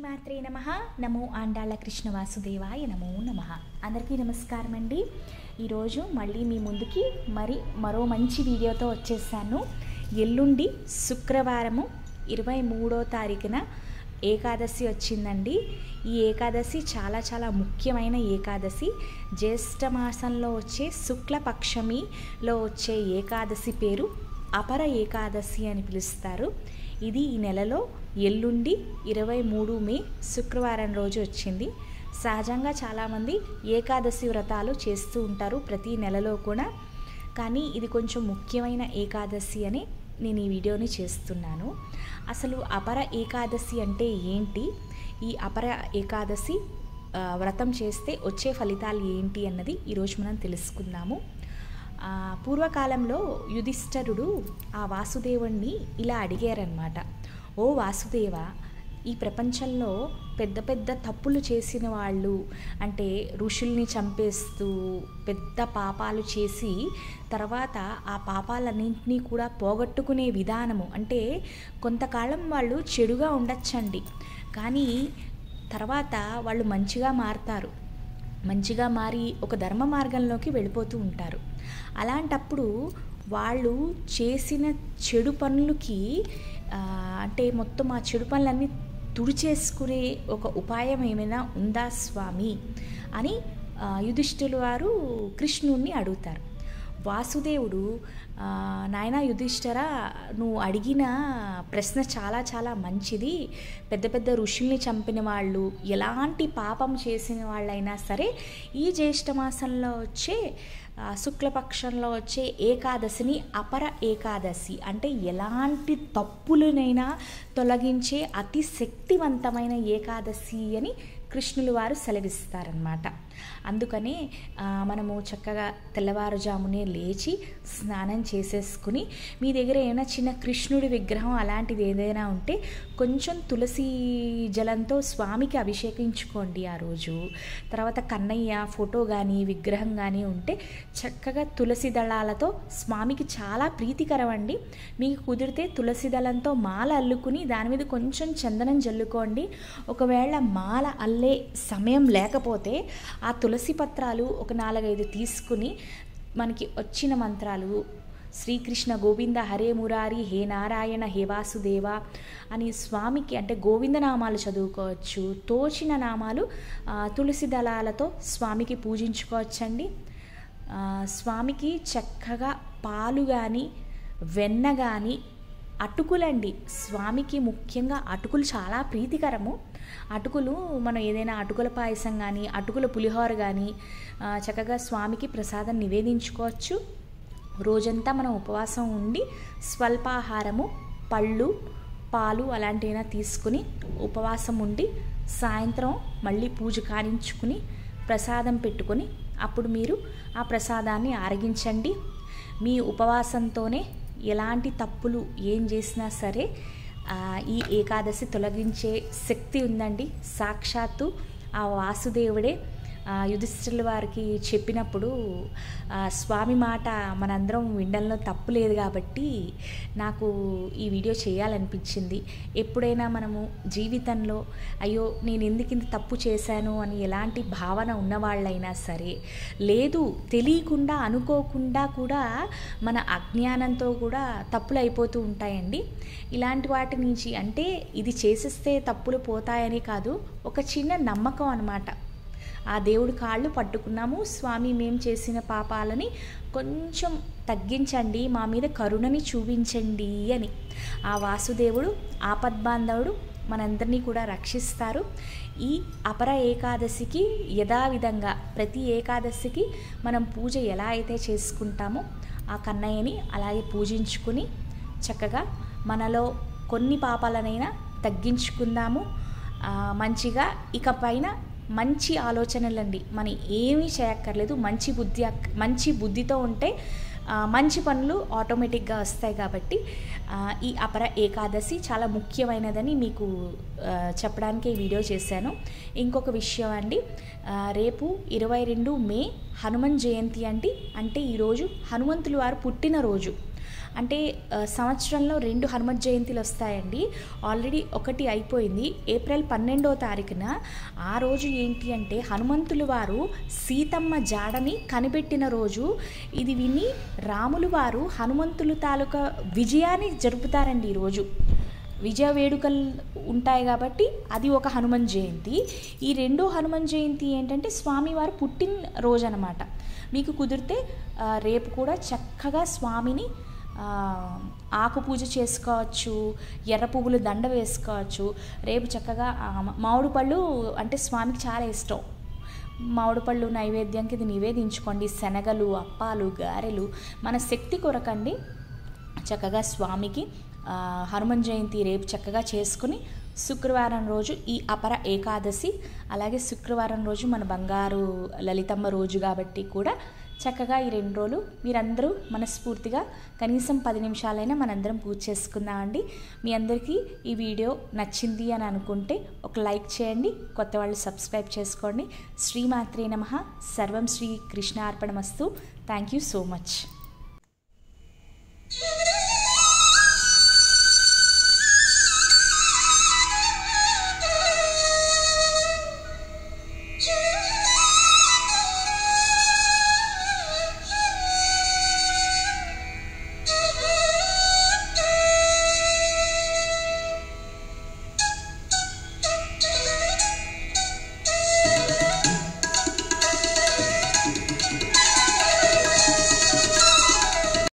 శ్రీమాత్రే నమః. నమో ఆండాళ్ళ కృష్ణ వాసుదేవాయ నమో నమః. అందరికీ నమస్కారం అండి. ఈరోజు మళ్ళీ మీ ముందుకి మరో మంచి వీడియోతో వచ్చేసాను. ఎల్లుండి శుక్రవారము 23వ తారీఖున ఏకాదశి వచ్చిందండి. ఈ ఏకాదశి చాలా ముఖ్యమైన ఏకాదశి. జ్యేష్ఠ మాసంలో వచ్చే శుక్లపక్షమిలో వచ్చే ఏకాదశి పేరు అపర ఏకాదశి అని పిలుస్తారు. ఇది ఈ నెలలో ఎల్లుండి 23 మే శుక్రవారం రోజు వచ్చింది. సహజంగా చాలామంది ఏకాదశి వ్రతాలు చేస్తూ ఉంటారు ప్రతి నెలలో కూడా, కానీ ఇది కొంచెం ముఖ్యమైన ఏకాదశి అని నేను ఈ వీడియోని చేస్తున్నాను. అసలు అపర ఏకాదశి అంటే ఏంటి, ఈ అపర ఏకాదశి వ్రతం చేస్తే వచ్చే ఫలితాలు ఏంటి అన్నది ఈరోజు మనం తెలుసుకుందాము. పూర్వకాలంలో యుధిష్ఠరుడు ఆ వాసుదేవుణ్ణి ఇలా అడిగారనమాట. ఓ వాసుదేవ, ఈ ప్రపంచంలో పెద్ద తప్పులు చేసిన వాళ్ళు, అంటే ఋషుల్ని చంపేస్తూ పెద్ద పాపాలు చేసి తర్వాత ఆ పాపాలన్నింటినీ కూడా పోగొట్టుకునే విధానము, అంటే కొంతకాలం వాళ్ళు చెడుగా ఉండొచ్చండి, కానీ తర్వాత వాళ్ళు మంచిగా మారుతారు. మంచిగా మారి ఒక ధర్మ మార్గంలోకి వెళ్ళిపోతూ ఉంటారు. అలాంటప్పుడు వాళ్ళు చేసిన చెడు పనులకి అంటే మొత్తం ఆ చెడు పనులన్నీ తుడిచేసుకునే ఒక ఉపాయం ఏమైనా ఉందా స్వామి అని యుధిష్ఠిరుల వారు కృష్ణుణ్ణి అడుగుతారు. వాసుదేవుడు, నాయనా యుధిష్ఠిరా, నువ్వు అడిగిన ప్రశ్న చాలా మంచిది. పెద్ద ఋషుల్ని చంపిన వాళ్ళు, ఎలాంటి పాపం చేసిన వాళ్ళైనా సరే ఈ జ్యేష్ఠ మాసంలో వచ్చే శుక్లపక్షంలో వచ్చే ఏకాదశిని అపర ఏకాదశి, అంటే ఎలాంటి తప్పులనైనా తొలగించే అతి శక్తివంతమైన ఏకాదశి అని కృష్ణుల వారు సెలవిస్తారనమాట. అందుకనే మనము చక్కగా తెల్లవారుజామునే లేచి స్నానం చేసేసుకుని, మీ దగ్గర ఏమైనా చిన్న కృష్ణుడి విగ్రహం అలాంటిది ఏదైనా ఉంటే కొంచెం తులసి జలంతో స్వామికి అభిషేకించుకోండి ఆ రోజు. తర్వాత కన్నయ్య ఫోటో కానీ విగ్రహం కానీ ఉంటే చక్కగా తులసి దళాలతో, స్వామికి చాలా ప్రీతికరం అండి. మీకు కుదిరితే తులసి దళంతో మాల అల్లుకుని దాని మీద కొంచెం చందనం జల్లుకోండి. ఒకవేళ మాల అల్లే సమయం లేకపోతే ఆ తులసి పత్రాలు ఒక 4-5 తీసుకుని మనకి వచ్చిన మంత్రాలు, శ్రీకృష్ణ గోవింద హరే మురారి, హే నారాయణ, హే వాసుదేవ అని స్వామికి, అంటే గోవిందనామాలు చదువుకోవచ్చు. తోచిన నామాలు తులసి దళాలతో స్వామికి పూజించుకోవచ్చండి. స్వామికి చక్కగా పాలు కానీ వెన్న కానీ అటుకులండి, స్వామికి ముఖ్యంగా అటుకులు చాలా ప్రీతికరము. అటుకులు మనం ఏదైనా అటుకుల పాయసం కానీ అటుకుల పులిహోర కానీ చక్కగా స్వామికి ప్రసాదం నివేదించుకోవచ్చు. రోజంతా మనం ఉపవాసం ఉండి స్వల్పాహారము, పళ్ళు, పాలు అలాంటివైనా తీసుకుని ఉపవాసం ఉండి సాయంత్రం మళ్ళీ పూజ కానించుకుని ప్రసాదం పెట్టుకొని అప్పుడు మీరు ఆ ప్రసాదాన్ని ఆరగించండి. మీ ఉపవాసంతోనే ఎలాంటి తప్పులు ఏం చేసినా సరే ఈ ఏకాదశి తొలగించే శక్తి ఉందండి. సాక్షాత్తు ఆ వాసుదేవుడే యుధిష్ఠిరుల వారికి చెప్పినప్పుడు స్వామి మాట మనందరం వినడంలో తప్పు లేదు కాబట్టి నాకు ఈ వీడియో చేయాలనిపించింది. ఎప్పుడైనా మనము జీవితంలో అయ్యో నేను ఎందుకు ఇంత తప్పు చేశాను అని ఎలాంటి భావన ఉన్నవాళ్ళైనా సరే, లేదు తెలియకుండా అనుకోకుండా కూడా మన అజ్ఞానంతో కూడా తప్పులు అయిపోతూ ఉంటాయండి. ఇలాంటి వాటి నుంచి, అంటే ఇది చేసేస్తే తప్పులు పోతాయని కాదు, ఒక చిన్న నమ్మకం అన్నమాట. ఆ దేవుడి కాళ్ళు పట్టుకున్నాము, స్వామి మేము చేసిన పాపాలని కొంచెం తగ్గించండి, మా మీద కరుణని చూపించండి అని. ఆ వాసుదేవుడు ఆపద్బాంధవుడు మనందరినీ కూడా రక్షిస్తారు. ఈ అపర ఏకాదశికి యథావిధంగా ప్రతి ఏకాదశికి మనం పూజ ఎలా అయితే చేసుకుంటామో ఆ కన్నయ్యని అలాగే పూజించుకుని చక్కగా మనలో కొన్ని పాపాలనైనా తగ్గించుకుందాము. మంచిగా ఇకపైన మంచి ఆలోచనలండి, మనం ఏమీ చేయక్కర్లేదు. మంచి బుద్ధితో ఉంటే మంచి పనులు ఆటోమేటిక్గా వస్తాయి. కాబట్టి ఈ అపర ఏకాదశి చాలా ముఖ్యమైనదని మీకు చెప్పడానికి ఈ వీడియో చేశాను. ఇంకొక విషయం అండి, రేపు 22 మే హనుమాన్ జయంతి అండి. అంటే ఈరోజు హనుమంతుల వారు పుట్టినరోజు. అంటే సంవత్సరంలో 2 హనుమత్ జయంతిలు వస్తాయండి. ఆల్రెడీ ఒకటి అయిపోయింది ఏప్రిల్ 12వ తారీఖున. ఆ రోజు ఏంటి అంటే హనుమంతులు వారు సీతమ్మ జాడని కనిపెట్టిన రోజు. ఇది విని రాములు వారు హనుమంతులు తాలూకా విజయాన్ని జరుపుతారండి. ఈరోజు విజయ వేడుకలు ఉంటాయి కాబట్టి అది ఒక హనుమాన్ జయంతి. ఈ రెండో హనుమాన్ జయంతి ఏంటంటే స్వామివారు పుట్టిన రోజు అనమాట. మీకు కుదిరితే రేపు కూడా చక్కగా స్వామిని ఆకు పూజ చేసుకోవచ్చు, ఎర్ర పువ్వులు దండ వేసుకోవచ్చు. రేపు చక్కగా మామిడి పళ్ళు అంటే స్వామికి చాలా ఇష్టం. మామిడి పళ్ళు నైవేద్యంకి ఇది నివేదించుకోండి. శనగలు, అప్పాలు, గారెలు మన శక్తి కొరకండి. చక్కగా స్వామికి హనుమాన్ జయంతి రేపు చక్కగా చేసుకుని శుక్రవారం రోజు ఈ అపర ఏకాదశి, అలాగే శుక్రవారం రోజు మన బంగారు లలితమ్మ రోజు కాబట్టి కూడా చక్కగా ఈ 2 రోజులు మీరందరూ మనస్ఫూర్తిగా కనీసం 10 నిమిషాలైనా మనందరం పూజ చేసుకుందామండి. మీ అందరికీ ఈ వీడియో నచ్చింది అని అనుకుంటే ఒక లైక్ చేయండి, కొత్త వాళ్ళు సబ్స్క్రైబ్ చేసుకోండి. శ్రీమాత్రే నమః. సర్వం శ్రీ కృష్ణార్పణమస్తు. Thank you so much.